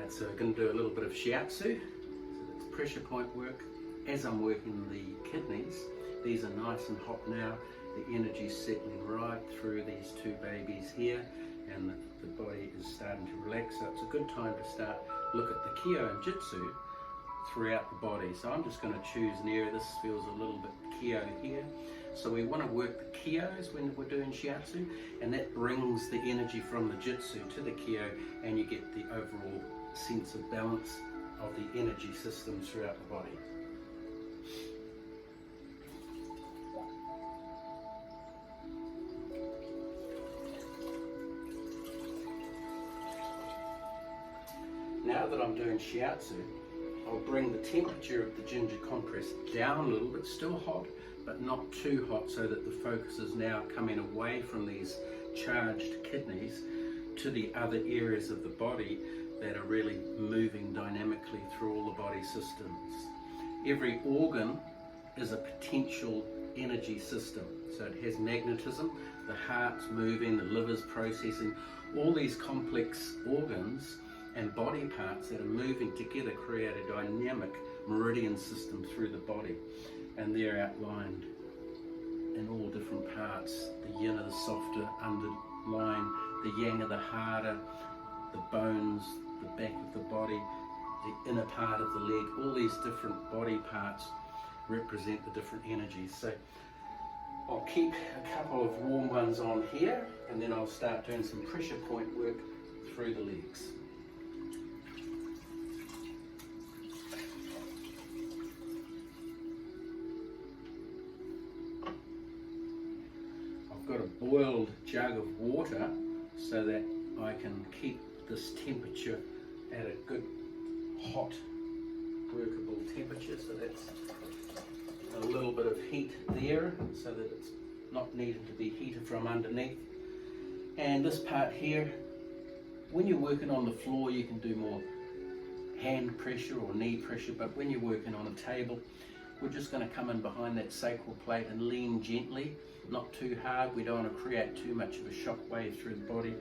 Alright, so we're going to do a little bit of Shiatsu. So that's pressure point work. As I'm working the kidneys, these are nice and hot now. The energy's settling right through these two babies here, and the body is starting to relax. So it's a good time to start look at the Kyo and Jitsu throughout the body. So I'm just going to choose an area. This feels a little bit Kyo here. So we want to work the Kyos when we're doing Shiatsu, and that brings the energy from the Jitsu to the Kyo, and you get the overall sense of balance of the energy systems throughout the body. Now that I'm doing Shiatsu, I'll bring the temperature of the ginger compress down a little bit, still hot, but not too hot, so that the focus is now coming away from these charged kidneys to the other areas of the body that are really moving dynamically through all the body systems. Every organ is a potential energy system. So it has magnetism, the heart's moving, the liver's processing, all these complex organs and body parts that are moving together create a dynamic meridian system through the body, and they're outlined in all different parts. The yin are the softer underline, the yang are the harder, the bones, the back of the body, the inner part of the leg, all these different body parts represent the different energies. So I'll keep a couple of warm ones on here, and then I'll start doing some pressure point work through the legs. Got a boiled jug of water so that I can keep this temperature at a good hot workable temperature. So that's a little bit of heat there so that it's not needed to be heated from underneath. And this part here, when you're working on the floor, you can do more hand pressure or knee pressure, but when you're working on a table, we're just going to come in behind that sacral plate and lean gently, not too hard. We don't want to create too much of a shock wave through the body.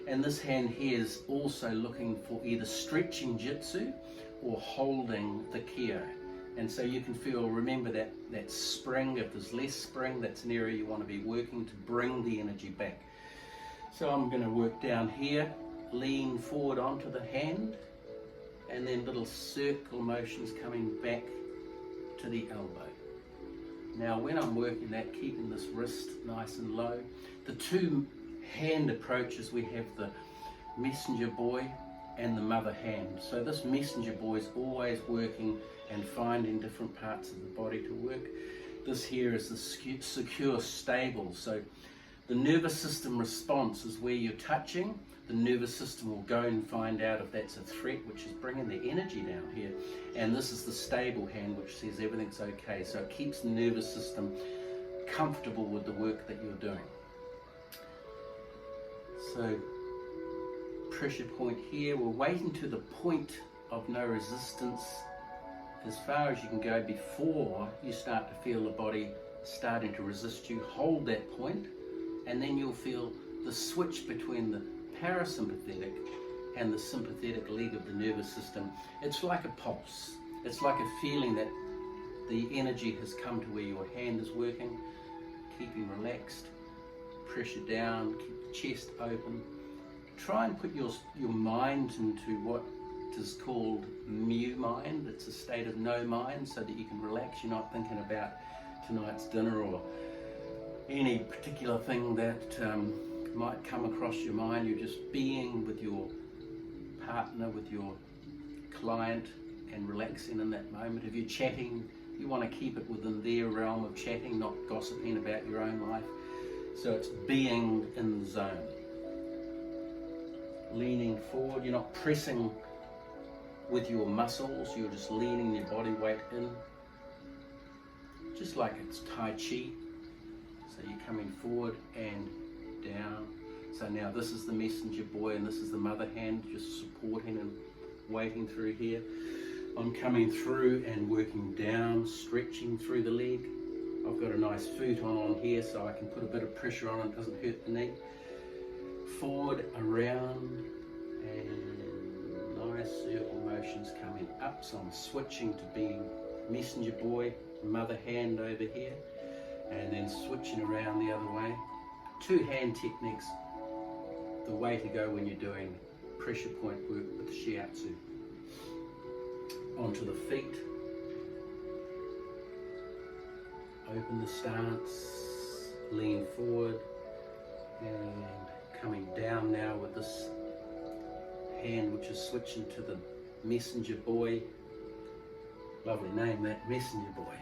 And this hand here is also looking for either stretching Jitsu or holding the Kyo. And so you can feel, remember that spring. If there's less spring, that's an area you want to be working to bring the energy back. So I'm going to work down here, lean forward onto the hand, and then little circle motions coming back to the elbow. Now when I'm working that, keeping this wrist nice and low, the two hand approaches, we have the messenger boy and the mother hand. So this messenger boy is always working and finding different parts of the body to work. This here is the secure stable. So the nervous system response is where you're touching. The nervous system will go and find out if that's a threat, which is bringing the energy down here. And this is the stable hand, which says everything's okay. So it keeps the nervous system comfortable with the work that you're doing. So pressure point here, we're waiting to the point of no resistance as far as you can go before you start to feel the body starting to resist you. Hold that point, and then you'll feel the switch between the parasympathetic and the sympathetic leg of the nervous system. It's like a pulse. It's like a feeling that the energy has come to where your hand is working, keeping relaxed, pressure down, keep the chest open. Try and put your mind into what is called mu mind. It's a state of no mind, so that you can relax. You're not thinking about tonight's dinner or any particular thing that might come across your mind. You're just being with your partner, with your client, and relaxing in that moment. If you're chatting, you want to keep it within their realm of chatting, not gossiping about your own life. So it's being in the zone. Leaning forward, you're not pressing with your muscles, you're just leaning your body weight in, just like it's Tai Chi. So you're coming forward and down. So now this is the messenger boy and this is the mother hand, just supporting and waiting through here. I'm coming through and working down, stretching through the leg. I've got a nice futon on here so I can put a bit of pressure on it, doesn't hurt the knee. Forward, around, and nice circle motions coming up. So I'm switching to being messenger boy, mother hand over here, and then switching around the other way. Two hand techniques, the way to go when you're doing pressure point work with Shiatsu. Onto the feet, open the stance, lean forward, and coming down now with this hand which is switching to the messenger boy. Lovely name, that, messenger boy.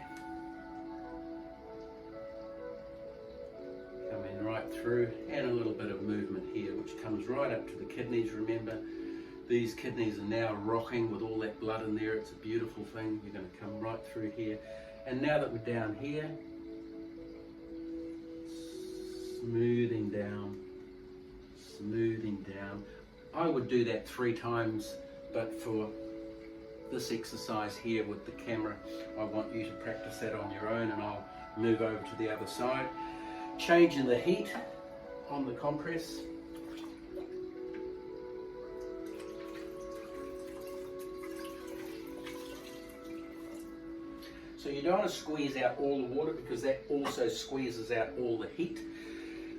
Coming right through, and a little bit of movement here which comes right up to the kidneys. Remember, these kidneys are now rocking with all that blood in there. It's a beautiful thing. You're going to come right through here. And now that we're down here, smoothing down, smoothing down. I would do that 3 times, but for this exercise here with the camera, I want you to practice that on your own, and I'll move over to the other side. Changing the heat on the compress. So you don't want to squeeze out all the water, because that also squeezes out all the heat.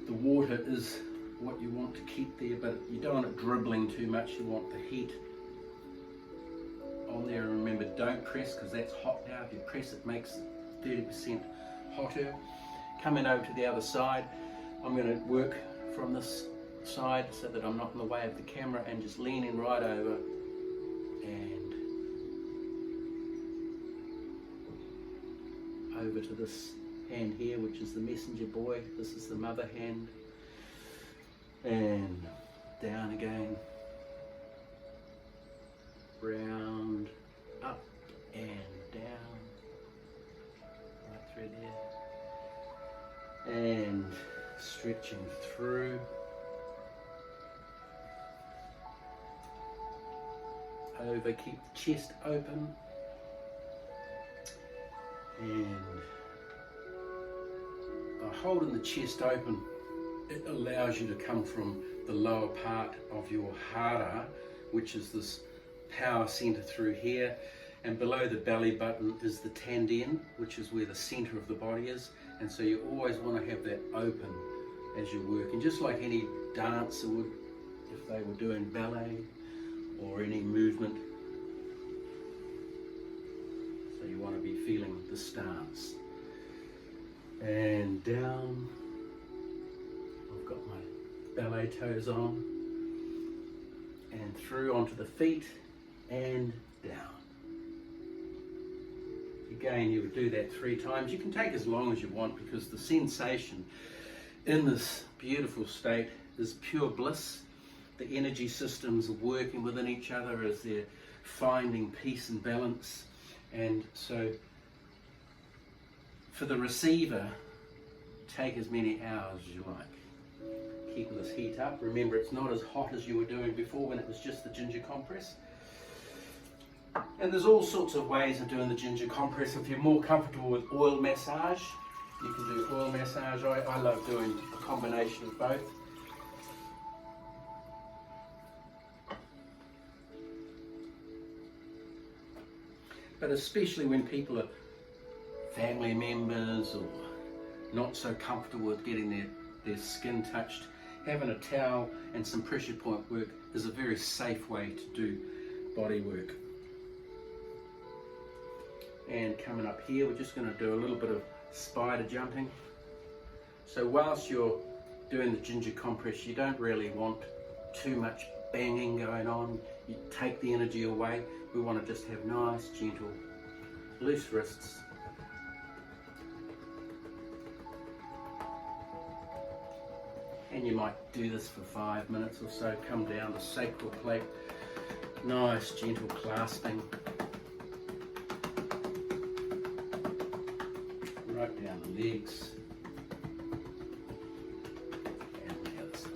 The water is what you want to keep there, but you don't want it dribbling too much. You want the heat on there. And remember, don't press, because that's hot now. If you press, it makes it 30% hotter. Coming over to the other side, I'm going to work from this side so that I'm not in the way of the camera, and just leaning right over and over to this hand here, which is the messenger boy. This is the mother hand, and down again, round, up and down, right through there, and stretching through, over, keep the chest open, and by holding the chest open, it allows you to come from the lower part of your hara, which is this power center through here, and below the belly button is the tanden, which is where the center of the body is. And so you always want to have that open as you're working, just like any dancer would if they were doing ballet or any movement. So you want to be feeling the stance. And down, I've got my ballet toes on, and through onto the feet, and down. Again, you would do that 3 times. You can take as long as you want, because the sensation in this beautiful state is pure bliss. The energy systems are working within each other as they're finding peace and balance. And so for the receiver, take as many hours as you like. Keeping this heat up. Remember, it's not as hot as you were doing before when it was just the ginger compress. And there's all sorts of ways of doing the ginger compress. If you're more comfortable with oil massage, you can do oil massage. I love doing a combination of both. But especially when people are family members or not so comfortable with getting their skin touched, having a towel and some pressure point work is a very safe way to do body work. And coming up here, we're just going to do a little bit of spider jumping. So whilst you're doing the ginger compress, you don't really want too much banging going on. You take the energy away. We want to just have nice, gentle, loose wrists. And you might do this for 5 minutes or so. Come down the sacral plate, nice, gentle clasping. Right down the legs. And the other side.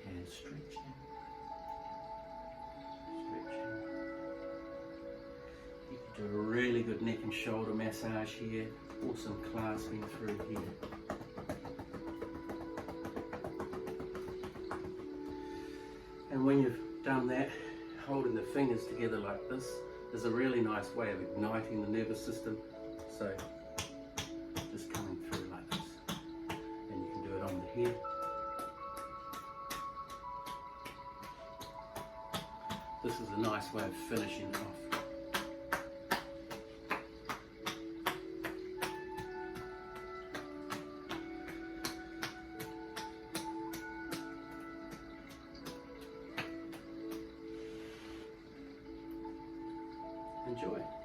And stretching. Stretching. You can do a really good neck and shoulder massage here, or some clasping through here. And when you've done that, holding the fingers together like this is a really nice way of igniting the nervous system. So just coming through like this. And you can do it on the head. This is a nice way of finishing it off. Enjoy.